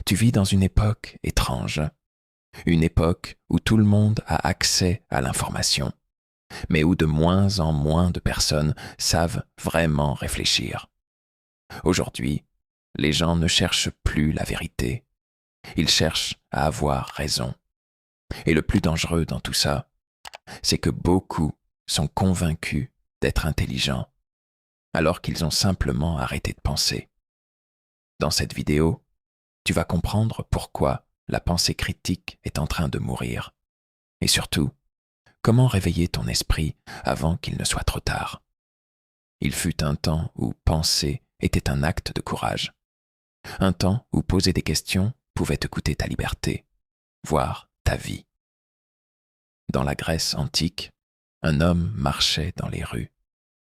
Tu vis dans une époque étrange, une époque où tout le monde a accès à l'information, mais où de moins en moins de personnes savent vraiment réfléchir. Aujourd'hui, les gens ne cherchent plus la vérité, ils cherchent à avoir raison. Et le plus dangereux dans tout ça, c'est que beaucoup sont convaincus d'être intelligents, alors qu'ils ont simplement arrêté de penser. Dans cette vidéo, tu vas comprendre pourquoi la pensée critique est en train de mourir. Et surtout, comment réveiller ton esprit avant qu'il ne soit trop tard. Il fut un temps où penser était un acte de courage. Un temps où poser des questions pouvait te coûter ta liberté, voire ta vie. Dans la Grèce antique, un homme marchait dans les rues,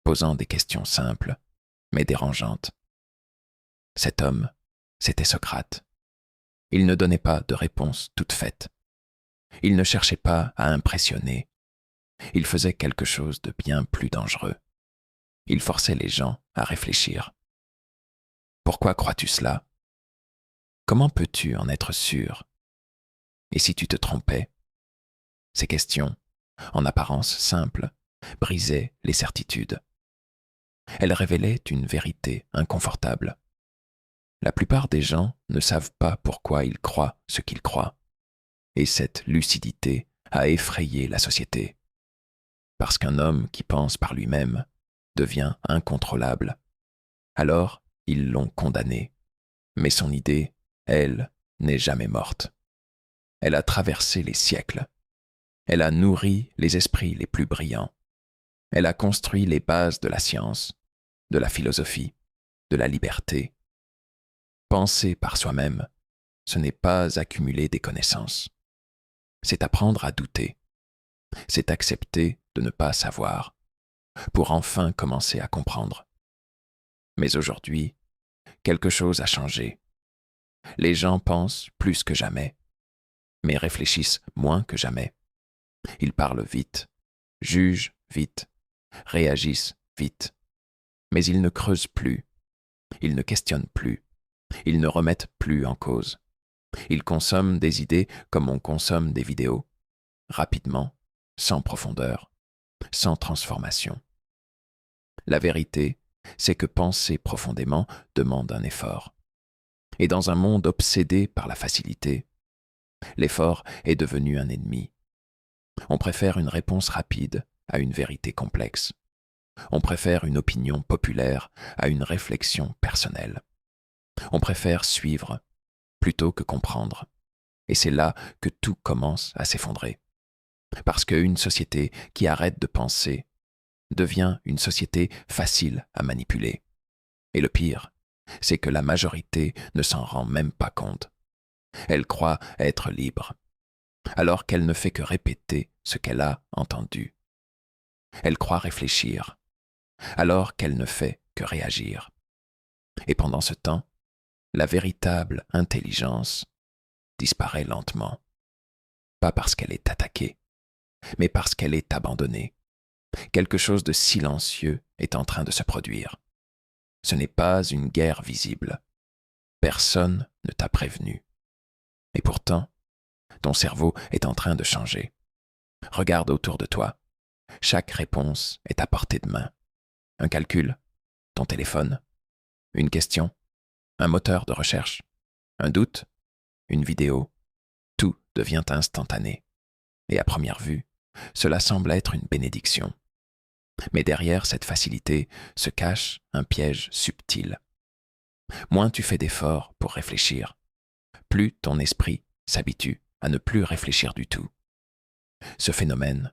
posant des questions simples, mais dérangeantes. Cet homme, c'était Socrate. Il ne donnait pas de réponse toute faite. Il ne cherchait pas à impressionner. Il faisait quelque chose de bien plus dangereux. Il forçait les gens à réfléchir. Pourquoi crois-tu cela? Comment peux-tu en être sûr? Et si tu te trompais? Ces questions, en apparence simples, brisaient les certitudes. Elles révélaient une vérité inconfortable. La plupart des gens ne savent pas pourquoi ils croient ce qu'ils croient. Et cette lucidité a effrayé la société. Parce qu'un homme qui pense par lui-même devient incontrôlable. Alors, ils l'ont condamné. Mais son idée, elle, n'est jamais morte. Elle a traversé les siècles. Elle a nourri les esprits les plus brillants. Elle a construit les bases de la science, de la philosophie, de la liberté. Penser par soi-même, ce n'est pas accumuler des connaissances. C'est apprendre à douter. C'est accepter de ne pas savoir, pour enfin commencer à comprendre. Mais aujourd'hui, quelque chose a changé. Les gens pensent plus que jamais, mais réfléchissent moins que jamais. Ils parlent vite, jugent vite, réagissent vite. Mais ils ne creusent plus, ils ne questionnent plus, ils ne remettent plus en cause. Ils consomment des idées comme on consomme des vidéos, rapidement, sans profondeur, sans transformation. La vérité, c'est que penser profondément demande un effort. Et dans un monde obsédé par la facilité, l'effort est devenu un ennemi. On préfère une réponse rapide à une vérité complexe. On préfère une opinion populaire à une réflexion personnelle. On préfère suivre plutôt que comprendre. Et c'est là que tout commence à s'effondrer. Parce qu'une société qui arrête de penser devient une société facile à manipuler. Et le pire, c'est que la majorité ne s'en rend même pas compte. Elle croit être libre, alors qu'elle ne fait que répéter ce qu'elle a entendu. Elle croit réfléchir, alors qu'elle ne fait que réagir. Et pendant ce temps, la véritable intelligence disparaît lentement. Pas parce qu'elle est attaquée, mais parce qu'elle est abandonnée. Quelque chose de silencieux est en train de se produire. Ce n'est pas une guerre visible. Personne ne t'a prévenu. Et pourtant, ton cerveau est en train de changer. Regarde autour de toi. Chaque réponse est à portée de main. Un calcul, ton téléphone, une question, un moteur de recherche, un doute, une vidéo. Tout devient instantané. Et à première vue, cela semble être une bénédiction. Mais derrière cette facilité se cache un piège subtil. Moins tu fais d'efforts pour réfléchir, plus ton esprit s'habitue à ne plus réfléchir du tout. Ce phénomène,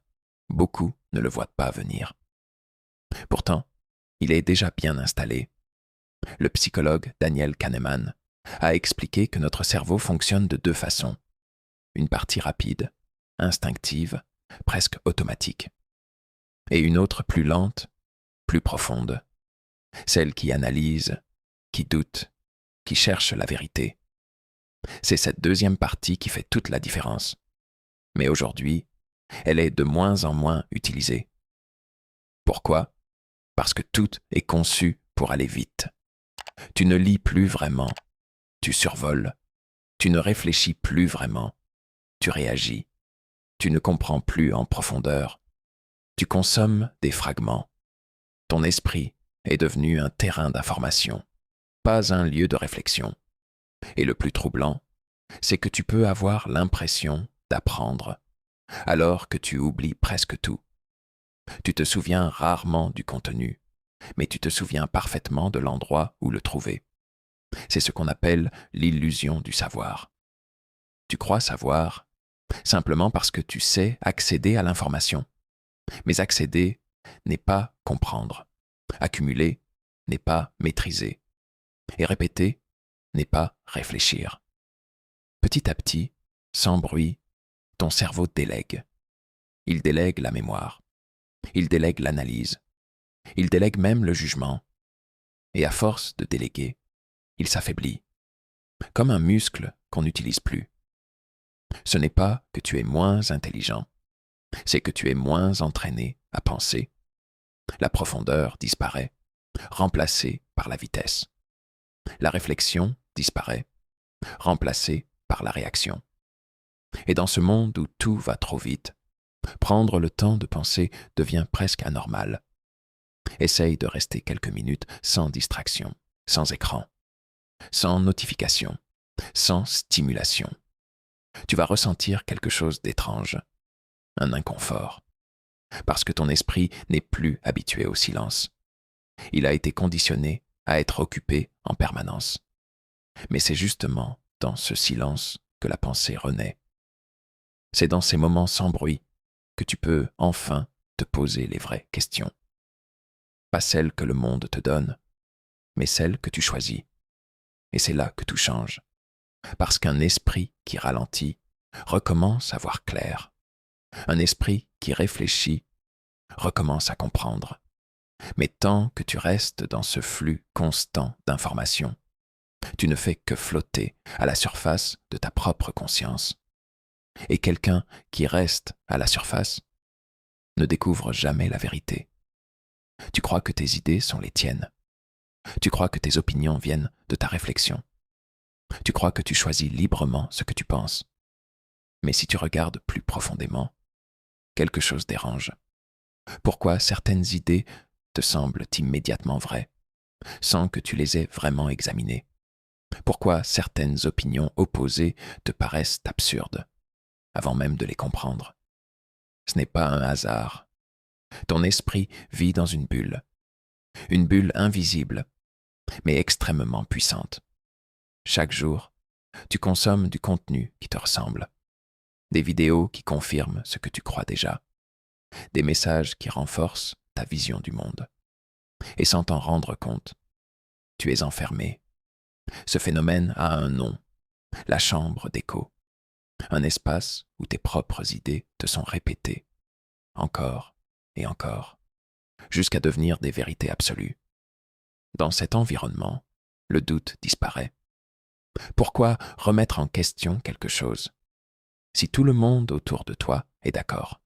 beaucoup ne le voient pas venir. Pourtant, il est déjà bien installé. Le psychologue Daniel Kahneman a expliqué que notre cerveau fonctionne de deux façons. Une partie rapide, instinctive, presque automatique. Et une autre plus lente, plus profonde. Celle qui analyse, qui doute, qui cherche la vérité. C'est cette deuxième partie qui fait toute la différence. Mais aujourd'hui, elle est de moins en moins utilisée. Pourquoi? Parce que tout est conçu pour aller vite. Tu ne lis plus vraiment, tu survoles. Tu ne réfléchis plus vraiment, tu réagis. Tu ne comprends plus en profondeur. Tu consommes des fragments. Ton esprit est devenu un terrain d'information, pas un lieu de réflexion. Et le plus troublant, c'est que tu peux avoir l'impression d'apprendre, alors que tu oublies presque tout. Tu te souviens rarement du contenu, mais tu te souviens parfaitement de l'endroit où le trouver. C'est ce qu'on appelle l'illusion du savoir. Tu crois savoir simplement parce que tu sais accéder à l'information. Mais accéder n'est pas comprendre. Accumuler n'est pas maîtriser. Et répéter n'est pas réfléchir. Petit à petit, sans bruit, ton cerveau délègue. Il délègue la mémoire. Il délègue l'analyse. Il délègue même le jugement. Et à force de déléguer, il s'affaiblit, comme un muscle qu'on n'utilise plus. Ce n'est pas que tu es moins intelligent, c'est que tu es moins entraîné à penser. La profondeur disparaît, remplacée par la vitesse. La réflexion disparaît, remplacée par la réaction. Et dans ce monde où tout va trop vite, prendre le temps de penser devient presque anormal. Essaye de rester quelques minutes sans distraction, sans écran, sans notification, sans stimulation. Tu vas ressentir quelque chose d'étrange, un inconfort, parce que ton esprit n'est plus habitué au silence. Il a été conditionné à être occupé en permanence. Mais c'est justement dans ce silence que la pensée renaît. C'est dans ces moments sans bruit que tu peux enfin te poser les vraies questions. Pas celles que le monde te donne, mais celles que tu choisis. Et c'est là que tout change. Parce qu'un esprit qui ralentit recommence à voir clair. Un esprit qui réfléchit recommence à comprendre. Mais tant que tu restes dans ce flux constant d'informations, tu ne fais que flotter à la surface de ta propre conscience. Et quelqu'un qui reste à la surface ne découvre jamais la vérité. Tu crois que tes idées sont les tiennes. Tu crois que tes opinions viennent de ta réflexion. Tu crois que tu choisis librement ce que tu penses. Mais si tu regardes plus profondément, quelque chose dérange. Pourquoi certaines idées te semblent immédiatement vraies, sans que tu les aies vraiment examinées? Pourquoi certaines opinions opposées te paraissent absurdes, avant même de les comprendre? Ce n'est pas un hasard. Ton esprit vit dans une bulle invisible, mais extrêmement puissante. Chaque jour, tu consommes du contenu qui te ressemble, des vidéos qui confirment ce que tu crois déjà, des messages qui renforcent ta vision du monde. Et sans t'en rendre compte, tu es enfermé. Ce phénomène a un nom, la chambre d'écho, un espace où tes propres idées te sont répétées, encore et encore, jusqu'à devenir des vérités absolues. Dans cet environnement, le doute disparaît. Pourquoi remettre en question quelque chose si tout le monde autour de toi est d'accord?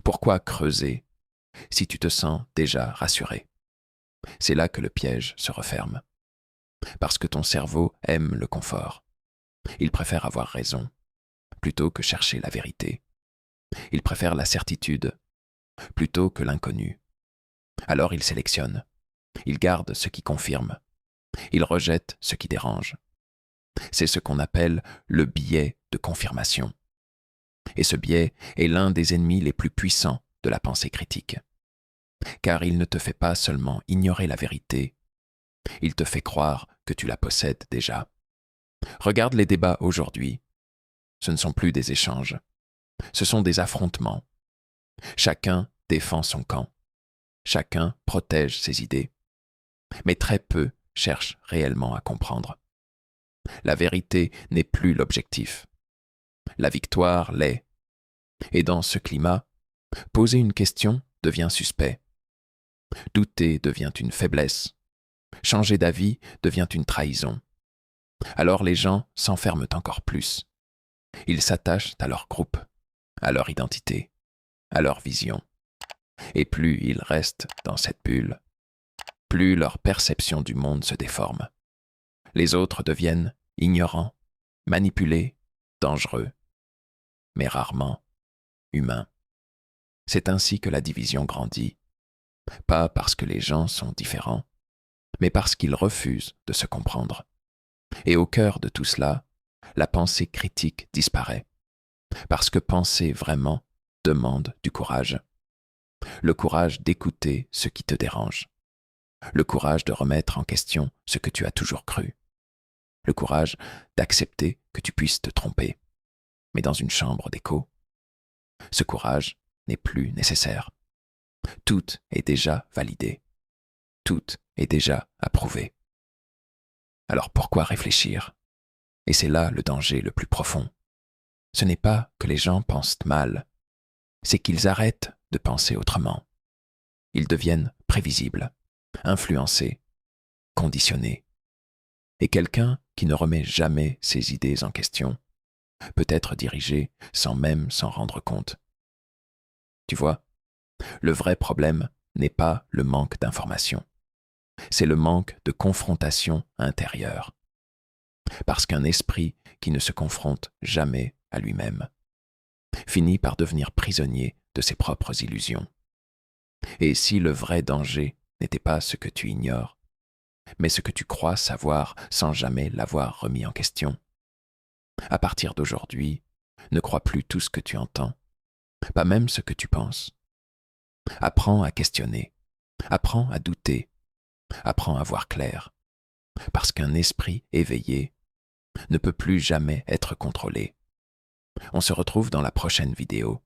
Pourquoi creuser si tu te sens déjà rassuré? C'est là que le piège se referme. Parce que ton cerveau aime le confort. Il préfère avoir raison plutôt que chercher la vérité. Il préfère la certitude plutôt que l'inconnu. Alors il sélectionne. Il garde ce qui confirme. Il rejette ce qui dérange. C'est ce qu'on appelle le biais de confirmation. Et ce biais est l'un des ennemis les plus puissants de la pensée critique. Car il ne te fait pas seulement ignorer la vérité, il te fait croire que tu la possèdes déjà. Regarde les débats aujourd'hui. Ce ne sont plus des échanges. Ce sont des affrontements. Chacun défend son camp. Chacun protège ses idées. Mais très peu cherchent réellement à comprendre. La vérité n'est plus l'objectif. La victoire l'est. Et dans ce climat, poser une question devient suspect. Douter devient une faiblesse. Changer d'avis devient une trahison. Alors les gens s'enferment encore plus. Ils s'attachent à leur groupe, à leur identité, à leur vision. Et plus ils restent dans cette bulle, plus leur perception du monde se déforme. Les autres deviennent ignorants, Manipulé, dangereux, mais rarement humain. C'est ainsi que la division grandit, pas parce que les gens sont différents, mais parce qu'ils refusent de se comprendre. Et au cœur de tout cela, la pensée critique disparaît, parce que penser vraiment demande du courage. Le courage d'écouter ce qui te dérange. Le courage de remettre en question ce que tu as toujours cru. Le courage d'accepter que tu puisses te tromper, mais dans une chambre d'écho. Ce courage n'est plus nécessaire. Tout est déjà validé. Tout est déjà approuvé. Alors pourquoi réfléchir? Et c'est là le danger le plus profond. Ce n'est pas que les gens pensent mal, c'est qu'ils arrêtent de penser autrement. Ils deviennent prévisibles, influencés, conditionnés. Et quelqu'un qui ne remet jamais ses idées en question peut être dirigé sans même s'en rendre compte. Tu vois, le vrai problème n'est pas le manque d'information, c'est le manque de confrontation intérieure. Parce qu'un esprit qui ne se confronte jamais à lui-même finit par devenir prisonnier de ses propres illusions. Et si le vrai danger n'était pas ce que tu ignores, mais ce que tu crois savoir sans jamais l'avoir remis en question, à partir d'aujourd'hui, ne crois plus tout ce que tu entends, pas même ce que tu penses. Apprends à questionner, apprends à douter, apprends à voir clair, parce qu'un esprit éveillé ne peut plus jamais être contrôlé. On se retrouve dans la prochaine vidéo.